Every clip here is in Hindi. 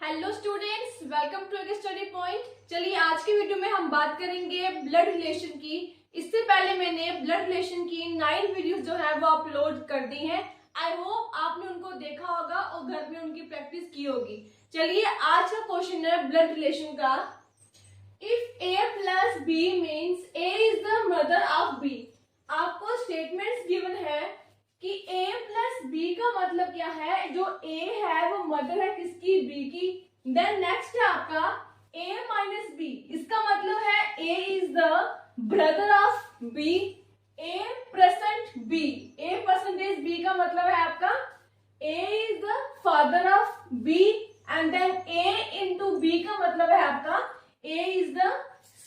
हेलो स्टूडेंट्स, वेलकम टू एक स्टडी पॉइंट। चलिए आज की वीडियो में हम बात करेंगे ब्लड रिलेशन की। इससे पहले मैंने ब्लड रिलेशन की 9 वीडियोस जो है वो अपलोड कर दी हैं। आई होप आपने उनको देखा होगा और घर में उनकी प्रैक्टिस की होगी। चलिए आज का क्वेश्चन है ब्लड रिलेशन का। If a plus b means a is the mother of b. आपको स्टेटमेंट्स गिवन है कि a प्लस बी का मतलब क्या है। जो a है वो मदर है किसकी, b की। देन नेक्स्ट है आपका a माइनस b। इसका मतलब है a is the brother of b, a percent b। a percentage b का मतलब है आपका a is the father of b and then a into b का मतलब है आपका a is the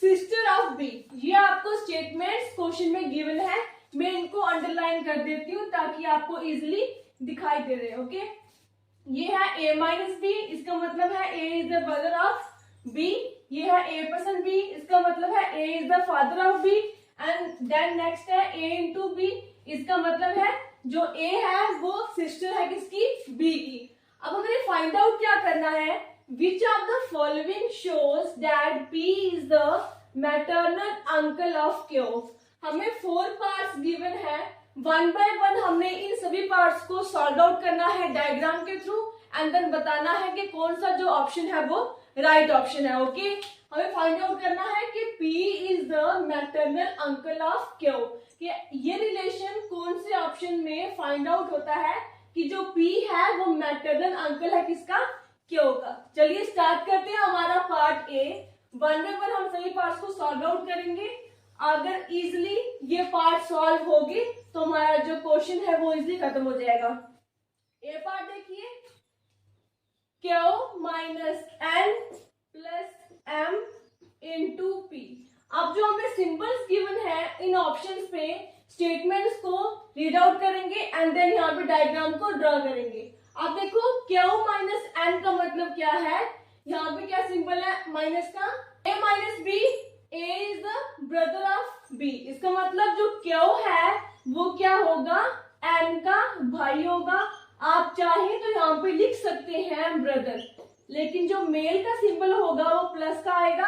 sister of b। ये आपको स्टेटमेंट्स क्वेश्चन में गिवन है। मैं इनको अंडरलाइन कर देती हूँ ताकि आपको इजीली दिखाई दे रहे। ओके, ये है a माइनस बी, इसका मतलब है a is the brother of b। ये है a परसेंट b, इसका मतलब है a is the father of b and then next है a इंटू b। इसका मतलब है जो a है वो सिस्टर है किसकी, b की। अब हमें फाइंड आउट क्या करना है, which of the following shows that p is the maternal uncle of q। हमें 4 पार्ट्स गिवन है, 1 बाय 1 हमने इन सभी पार्ट्स को सॉल्व आउट करना है डायग्राम के थ्रू एंड देन बताना है कि कौन सा जो ऑप्शन है वो राइट ऑप्शन है। ओके, हमें फाइंड आउट करना है कि P is the maternal uncle of Q। कि ये रिलेशन कौन से ऑप्शन में फाइंड आउट होता है कि जो P है वो मैटरनल अंकल है किसका, Q का। चलिए स्टार्ट करते हैं हमारा पार्ट A। 1 बाय 1 हम सभी पार्ट्स को सॉल्व आउट करेंगे। अगर इजिली ये पार्ट सॉल्व होगी तो हमारा जो क्वेश्चन है वो इजिली खत्म हो जाएगा। ए पार्ट देखिए, Q minus n plus m into p. अब जो हमें सिंबल्स गिवन है इन ऑप्शंस पे स्टेटमेंट्स को रीड आउट करेंगे एंड देन यहाँ पे डायग्राम को ड्रॉ करेंगे। अब देखो Q माइनस एन का मतलब क्या है, यहाँ पे क्या सिंबल है माइनस का, a minus b, A is the brother of B। इसका मतलब जो Q है वो क्या होगा, N का भाई होगा। आप चाहे तो यहाँ पे लिख सकते हैं ब्रदर, लेकिन जो मेल का सिंबल होगा वो प्लस का आएगा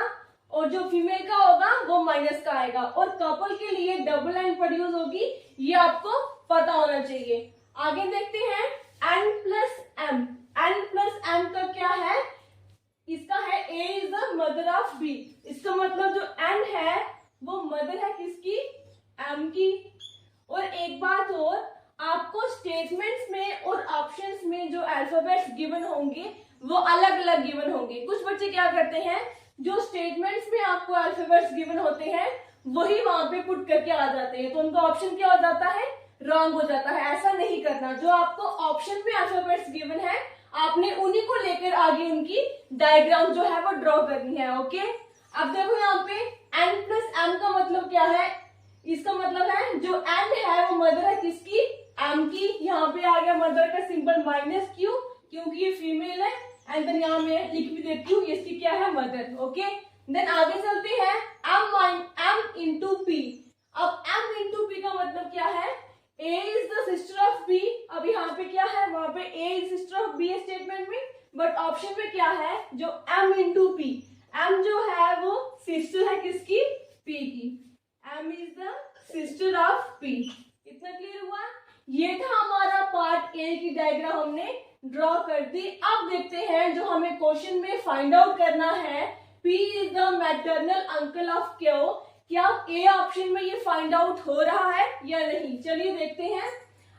और जो फीमेल का होगा वो माइनस का आएगा। और कपल के लिए डबल लाइन प्रोड्यूस होगी, ये आपको पता होना चाहिए। आगे देखते हैं N plus M। N plus M का क्या है, इसका है A is the mother of B। इसका मतलब जो N है वो मदर है किसकी, M की। और एक बात और, आपको स्टेटमेंट्स में और ऑप्शंस में जो अल्फाबेट्स गिवन होंगे वो अलग अलग गिवन होंगे। कुछ बच्चे क्या करते हैं, जो स्टेटमेंट्स में आपको अल्फाबेट्स गिवन होते हैं वही वहां पे पुट करके आ जाते हैं, तो उनका ऑप्शन क्या हो जाता है, रॉन्ग हो जाता है। ऐसा नहीं करना, जो आपको ऑप्शन में अल्फाबेट्स गिवन है आपने उन्हीं को लेकर आगे उनकी डायग्राम जो है वो ड्रॉ करनी है। ओके, अब देखो यहाँ पे n प्लस m का मतलब क्या है, इसका मतलब है जो n है वो मदर है किसकी, m की। यहाँ पे आ गया मदर का सिंबल माइनस क्यू, क्योंकि ये फीमेल है एंड देन यहाँ मैं लिख भी देती हूँ इसकी क्या है, मदर। ओके, देन आगे चलते हैं m इंटू पी। अब m इंटू पी का मतलब क्या है, A is the sister of B। अब यहाँ पे क्या है, वहां पे A is sister of B है स्टेटमेंट में, बट ऑप्शन में क्या है, जो M इंटू P। M जो है वो सिस्टर है किसकी, P की। M is the sister of P। इतना क्लियर हुआ। ये था हमारा पार्ट A की डायग्राम हमने ड्रॉ कर दी। अब देखते हैं जो हमें क्वेश्चन में फाइंड आउट करना है, P is the maternal uncle of Q। क्या ए ऑप्शन में ये फाइंड आउट हो रहा है या नहीं, चलिए देखते हैं।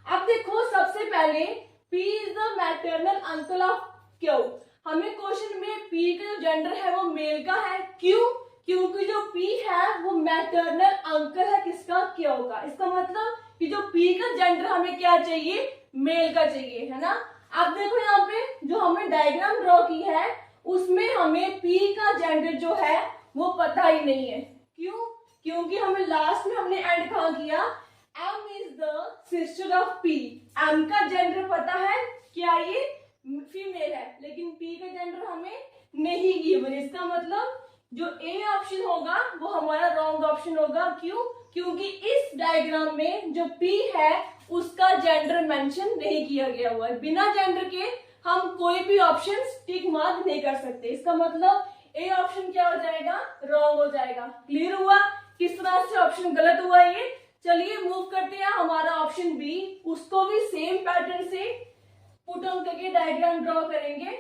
अब देखो सबसे पहले P is the maternal uncle of Q। हमें क्वेश्चन में P का जो जेंडर है वो मेल का है, क्यों, क्योंकि जो P है वो मैटरनल अंकल है किसका, Q का। इसका मतलब कि जो P का जेंडर हमें क्या चाहिए, मेल का चाहिए, है ना। अब देखो यहाँ पे जो हमने डायग्राम ड्रॉ की है उसमें हमें P का जेंडर जो है वो पता ही नहीं है। क्यों, क्योंकि हमें लास्ट में हमने एंड कहाँ किया, M is the sister of P। M का जेंडर पता है क्या, ये फीमेल है, लेकिन P का जेंडर हमें नहीं गिवन। इसका मतलब जो A ऑप्शन होगा वो हमारा रॉन्ग ऑप्शन होगा। क्यों, क्योंकि इस डायग्राम में जो P है उसका जेंडर मेंशन नहीं किया गया हुआ है। बिना जेंडर के हम कोई भी ऑप्शन टिक मार्क नहीं कर सकते। इसका मतलब ए ऑप्शन क्या हो जाएगा, रॉन्ग हो जाएगा। क्लियर हुआ किस तरह से ऑप्शन गलत हुआ ये। चलिए मूव करते हैं हमारा ऑप्शन बी, उसको भी सेम पैटर्न से पुट ऑन करके डायग्राम ड्रॉ करेंगे।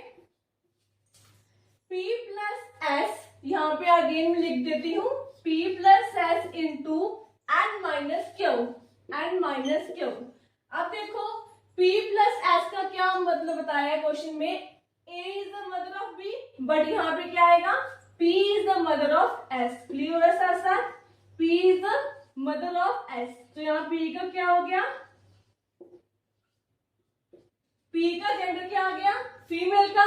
P प्लस एस, यहाँ पे अगेन में लिख देती हूँ P plus s into n minus q, n minus q. अब देखो P प्लस एस का क्या मतलब बताया है क्वेश्चन में, A is the mother of B, but यहाँ पे क्या आएगा, P is the mother of S। Clear है साथ साथ, P is the mother of S। तो यहाँ P का क्या हो गया, P का जेंडर क्या आ गया, फीमेल का।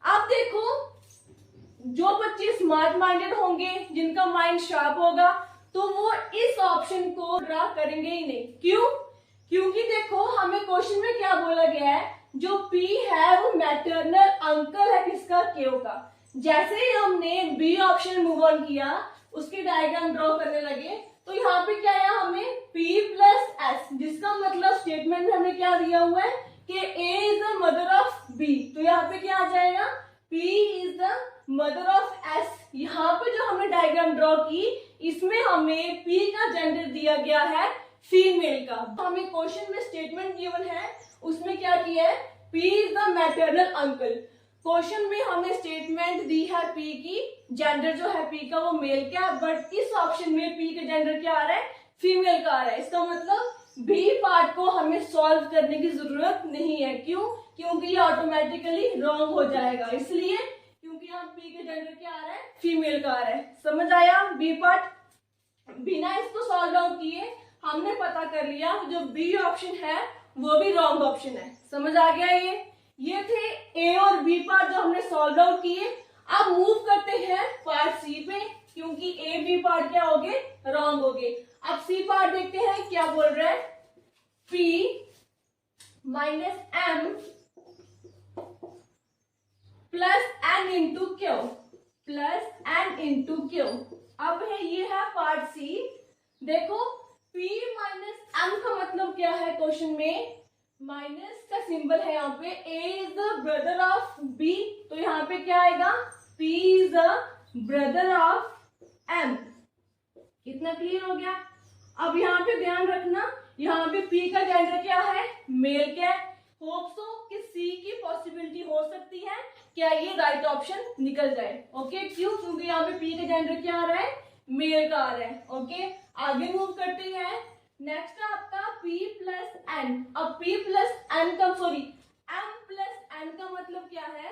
अब देखो जो बच्चे स्मार्ट माइंडेड होंगे, जिनका माइंड शार्प होगा, तो वो इस ऑप्शन को ड्रा करेंगे ही नहीं। क्यों, क्योंकि देखो हमें क्वेश्चन में क्या बोला गया है, जो P है वो मैटरनल अंकल है किसका, क्यू का। जैसे ही हमने बी ऑप्शन मूव ऑन किया, उसकी डायग्राम ड्रॉ करने लगे, तो यहाँ पे क्या आया हमें P प्लस एस, जिसका मतलब स्टेटमेंट में हमें क्या दिया हुआ है कि A is the mother of B। तो यहाँ पे क्या आ जाएगा, P is the mother of S। यहाँ पे जो हमने डायग्राम ड्रॉ की, इसमें हमें P का जेंडर दिया गया है फीमेल का। हमें क्वेश्चन में स्टेटमेंट गिवन है, उसमें क्या किया है, P is the maternal uncle. Question में हमें स्टेटमेंट दी है P की, जेंडर जो है P का वो मेल का, बट इस ऑप्शन में P का जेंडर क्या आ रहा है, फीमेल का आ रहा है। इसका मतलब बी पार्ट को हमें सॉल्व करने की जरूरत नहीं है। क्यों, क्योंकि ये ऑटोमेटिकली रॉन्ग हो जाएगा, इसलिए क्योंकि यहाँ P का जेंडर क्या आ रहा है, फीमेल का आ रहा है। समझ आया बी पार्ट। बिना इसको सॉल्व आउट किए हमने पता कर लिया जो बी ऑप्शन है वो भी रॉन्ग ऑप्शन है। समझ आ गया ये थे ए और बी पार्ट जो हमने सॉल्व आउट किए। अब मूव करते हैं पार्ट सी पे, क्योंकि ए बी पार्ट क्या हो गए, रॉन्ग हो गए। अब सी पार्ट देखते हैं क्या बोल रहा है, P minus m plus n into q, plus n into q. अब है ये है पार्ट सी। देखो P माइनस एम का मतलब क्या है, क्वेश्चन में माइनस का सिंबल है यहाँ पे, A is the brother of B, तो यहाँ पे क्या आएगा, P is the brother of M। कितना क्लियर हो गया। अब यहाँ पे ध्यान रखना, यहाँ पे P का जेंडर क्या है, मेल का। होप सो कि C की पॉसिबिलिटी हो सकती है क्या ये राइट ऑप्शन निकल जाए। ओके, क्यों, क्योंकि यहाँ पे P का जेंडर क्या आ रहा है, मेल का आ रहा है। ओके, आगे मूव करते हैं। नेक्स्ट है आपका P प्लस एन। अब P प्लस एन का सॉरी M प्लस एन का मतलब क्या है,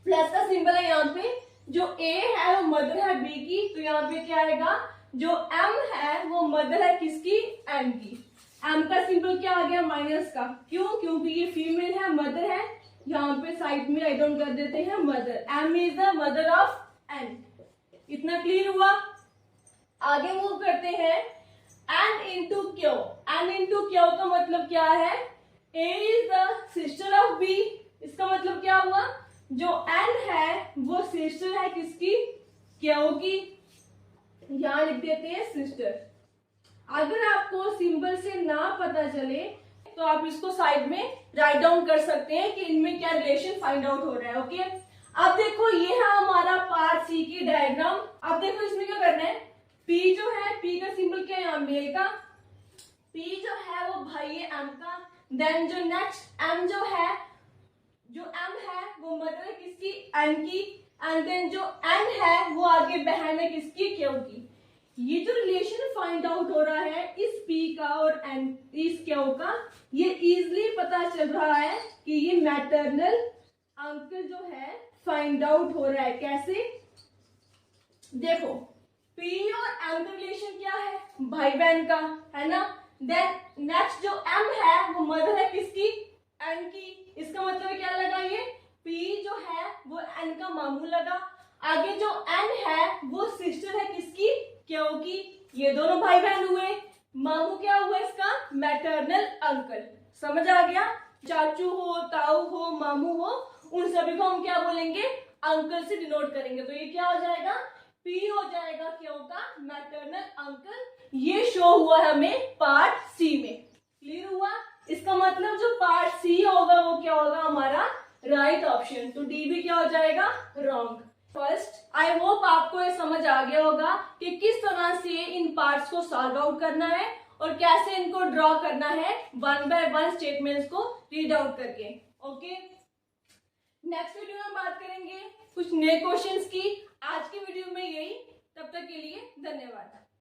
प्लस का सिंबल है यहाँ पे, जो A है वो मदर है B की, तो यहाँ पे क्या आएगा, जो M है वो मदर है किसकी, M की। M का सिंबल क्या आ गया, माइनस का। क्यों, क्योंकि ये फीमेल है, मदर है, यहाँ पे साइड में राइट डाउन कर देते हैं mother. M is the mother of N। इतना क्लियर हुआ। आगे मूव करते हैं N into Q. N into Q का मतलब क्या है, A is the sister of B। इसका मतलब क्या हुआ, जो N है वो सिस्टर है किसकी, क्यू की। यहां लिख देते हैं सिस्टर। अगर आपको सिंबल से ना पता चले तो आप इसको साइड में राइट डाउन कर सकते हैं कि इनमें क्या रिलेशन फाइंड आउट हो रहा है। ओके, अब देखो ये है हमारा पार्ट सी की डायग्राम। अब देखो इसमें क्या करना है, P जो है, P का सिंबल क्या है यहाँ, मेल का। P जो है वो भाई है M का। देन जो नेक्स्ट M जो है, जो M है वो मदर है किसकी, N की। एंड देन जो N है वो आगे बहन है किसकी, Q की। ये जो रिलेशन फाइंड आउट हो रहा है इस P का और N इस Q का, ये इजिली पता चल रहा है कि ये मैटरनल अंकल जो है फाइंड आउट हो रहा है। कैसे, देखो P और M का रिलेशन क्या है, भाई बहन का, है ना। देन नेक्स्ट जो M है वो मदर है किसकी, N की। इसका मतलब क्या लगा, ये P जो है वो N का मामू लगा। आगे जो N है वो सिस्टर है किसकी, Q की। ये दोनों भाई बहन हुए। मामू क्या हुआ इसका, मैटरनल अंकल। समझ आ गया। चाचू हो, ताऊ हो, मामू हो, उन सभी को हम क्या बोलेंगे, अंकल से डिनोट करेंगे। तो ये क्या हो जाएगा, P हो जाएगा Q का मैटरनल अंकल। ये शो हुआ है हमें पार्ट सी में। क्लियर हुआ। इसका मतलब जो पार्ट सी होगा वो क्या होगा हमारा राइट ऑप्शन, तो डी भी क्या हो जाएगा रॉन्ग। फर्स्ट आई होप आपको ये समझ आ गया होगा कि किस तरह से इन पार्ट्स को सॉल्व आउट करना है और कैसे इनको ड्रॉ करना है वन बाय वन स्टेटमेंट्स को रीड आउट करके। ओके, नेक्स्ट वीडियो में बात करेंगे कुछ नए क्वेश्चंस की। आज की वीडियो में यही, तब तक के लिए धन्यवाद।